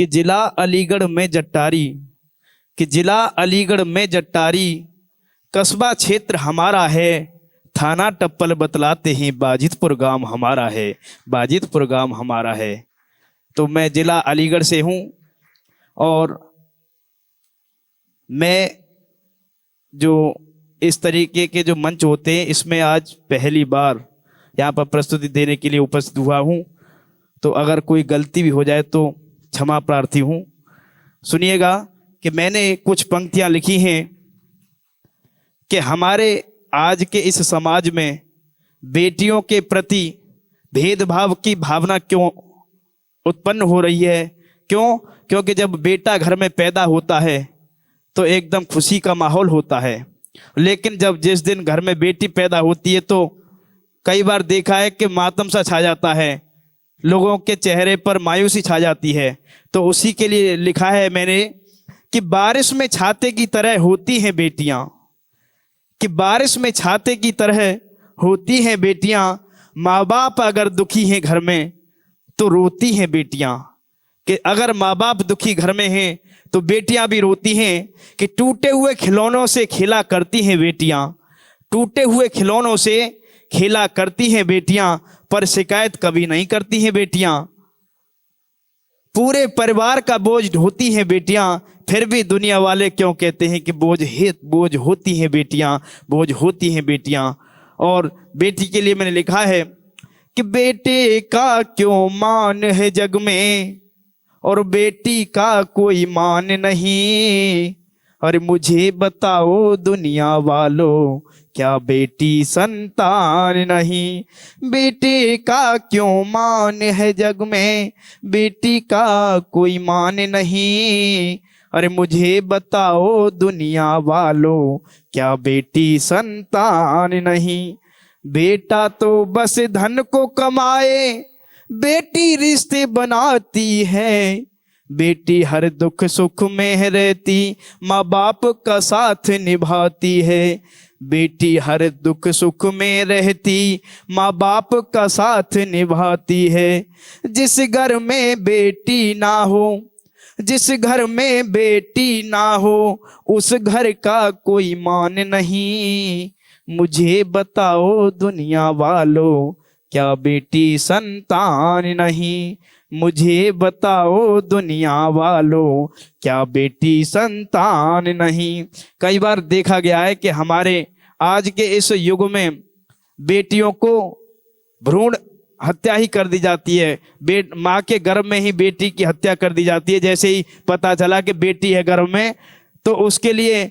कि जिला अलीगढ़ में जट्टारी, कि जिला अलीगढ़ में जट्टारी, कस्बा क्षेत्र हमारा है, थाना टप्पल बतलाते हैं बाजितपुर गांव हमारा है, बाजितपुर गांव हमारा है। तो मैं जिला अलीगढ़ से हूं और मैं जो इस तरीके के जो मंच होते हैं इसमें आज पहली बार यहाँ पर प्रस्तुति देने के लिए उपस्थित हुआ हूँ। तो अगर कोई गलती भी हो जाए तो क्षमा प्रार्थी हूँ। सुनिएगा कि मैंने कुछ पंक्तियाँ लिखी हैं कि हमारे आज के इस समाज में बेटियों के प्रति भेदभाव की भावना क्यों उत्पन्न हो रही है। क्यों? क्योंकि जब बेटा घर में पैदा होता है तो एकदम खुशी का माहौल होता है, लेकिन जब जिस दिन घर में बेटी पैदा होती है तो कई बार देखा है कि मातम सा छा जाता है, लोगों के चेहरे पर मायूसी छा जाती है। तो उसी के लिए लिखा है मैंने कि बारिश में छाते की तरह होती हैं बेटियां, कि बारिश में छाते की तरह होती हैं बेटियां, माँ बाप अगर दुखी हैं घर में तो रोती हैं बेटियां। कि अगर माँ बाप दुखी घर में हैं तो बेटियां भी रोती हैं। कि टूटे हुए खिलौनों से खेला करती हैं बेटियां, टूटे हुए खिलौनों से खेला करती हैं बेटियां, पर शिकायत कभी नहीं करती हैं बेटियां। पूरे परिवार का बोझ ढोती हैं बेटियां, फिर भी दुनिया वाले क्यों कहते हैं कि बोझ होती हैं बेटियां, बोझ होती हैं बेटियां। और बेटी के लिए मैंने लिखा है कि बेटे का क्यों मान है जग में और बेटी का कोई मान नहीं। अरे मुझे बताओ दुनिया वालों, क्या बेटी संतान नहीं। बेटे का क्यों मान है जग में, बेटी का कोई मान नहीं। अरे मुझे बताओ दुनिया वालों, क्या बेटी संतान नहीं। बेटा तो बस धन को कमाए, बेटी रिश्ते बनाती है। बेटी हर दुख सुख में रहती, माँ बाप का साथ निभाती है। बेटी हर दुख सुख में रहती, माँ बाप का साथ निभाती है। जिस घर में बेटी ना हो, जिस घर में बेटी ना हो, उस घर का कोई मान नहीं। मुझे बताओ दुनिया वालों, क्या बेटी संतान नहीं। मुझे बताओ दुनिया वालों, क्या बेटी संतान नहीं। कई बार देखा गया है कि हमारे आज के इस युग में बेटियों को भ्रूण हत्या ही कर दी जाती है। माँ के गर्भ में ही बेटी की हत्या कर दी जाती है। जैसे ही पता चला कि बेटी है गर्भ में, तो उसके लिए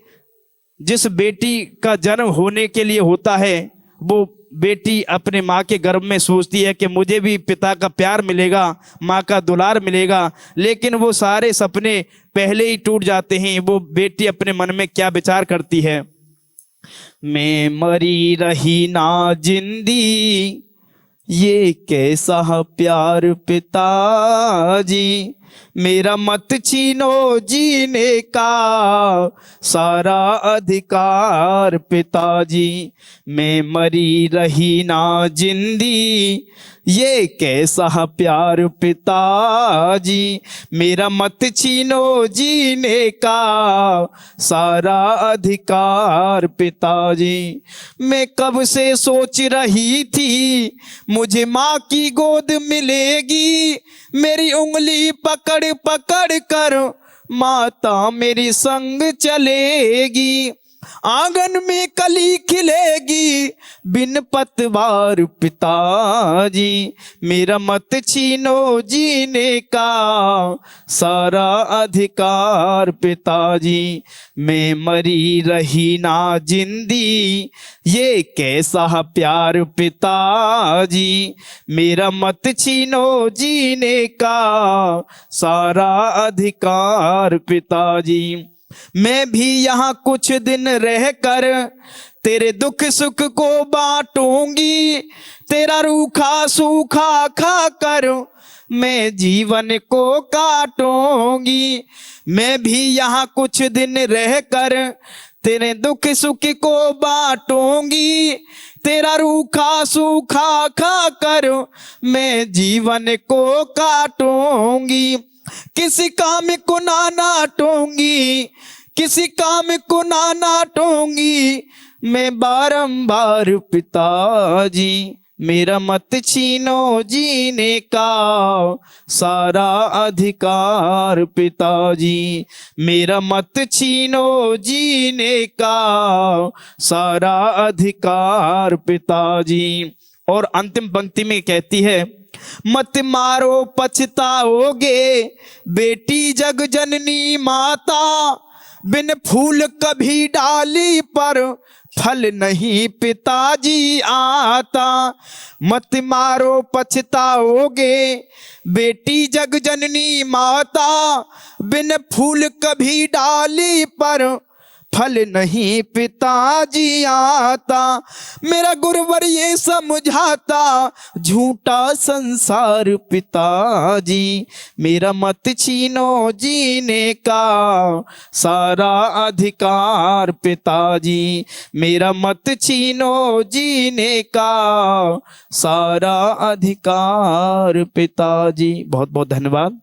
जिस बेटी का जन्म होने के लिए होता है, वो बेटी अपने माँ के गर्भ में सोचती है कि मुझे भी पिता का प्यार मिलेगा, माँ का दुलार मिलेगा। लेकिन वो सारे सपने पहले ही टूट जाते हैं। वो बेटी अपने मन में क्या विचार करती है, मैं मरी रही ना जिंदी, ये कैसा प्यार पिताजी। मेरा मत छीनो जीने का सारा अधिकार पिताजी। मैं मरी रही ना जिंदी, ये कैसा प्यार पिताजी। मेरा मत छीनो जीने का सारा अधिकार पिताजी। मैं कब से सोच रही थी मुझे माँ की गोद मिलेगी, मेरी उंगली पकड़ पकड़ कर माता मेरी संग चलेगी। आंगन में कली खिलेगी बिन पतवार पिताजी। मेरा मत छीनो जीने का सारा अधिकार पिताजी। मैं मरी रही ना जिंदी, ये कैसा प्यार पिताजी। मेरा मत छीनो जीने का सारा अधिकार पिताजी। मैं भी यहाँ कुछ दिन रहकर तेरे दुख सुख को बांटूंगी, तेरा रूखा सूखा खा कर मैं जीवन को काटूंगी। मैं भी यहाँ कुछ दिन रहकर तेरे दुख सुख को बांटूंगी, तेरा रूखा सूखा खा कर मैं जीवन को काटूंगी। किसी काम को ना नाटूंगी, किसी काम को ना नाटूंगी मैं बारंबार पिताजी। मेरा मत छीनो जीने का सारा अधिकार पिताजी, मेरा मत छीनो जीने का सारा अधिकार पिताजी। और अंतिम पंक्ति में कहती है, मत मारो पछताओगे बेटी जग जननी माता, बिन फूल कभी डाली पर फल नहीं पिताजी आता। मत मारो पछताओगे बेटी जग जननी माता, बिन फूल कभी डाली पर फल नहीं पिताजी आता। मेरा गुरुवर ये समझाता झूठा संसार पिताजी, मेरा मत छीनो जीने का सारा अधिकार पिताजी, मेरा मत छीनो जीने का सारा अधिकार पिताजी। बहुत बहुत धन्यवाद।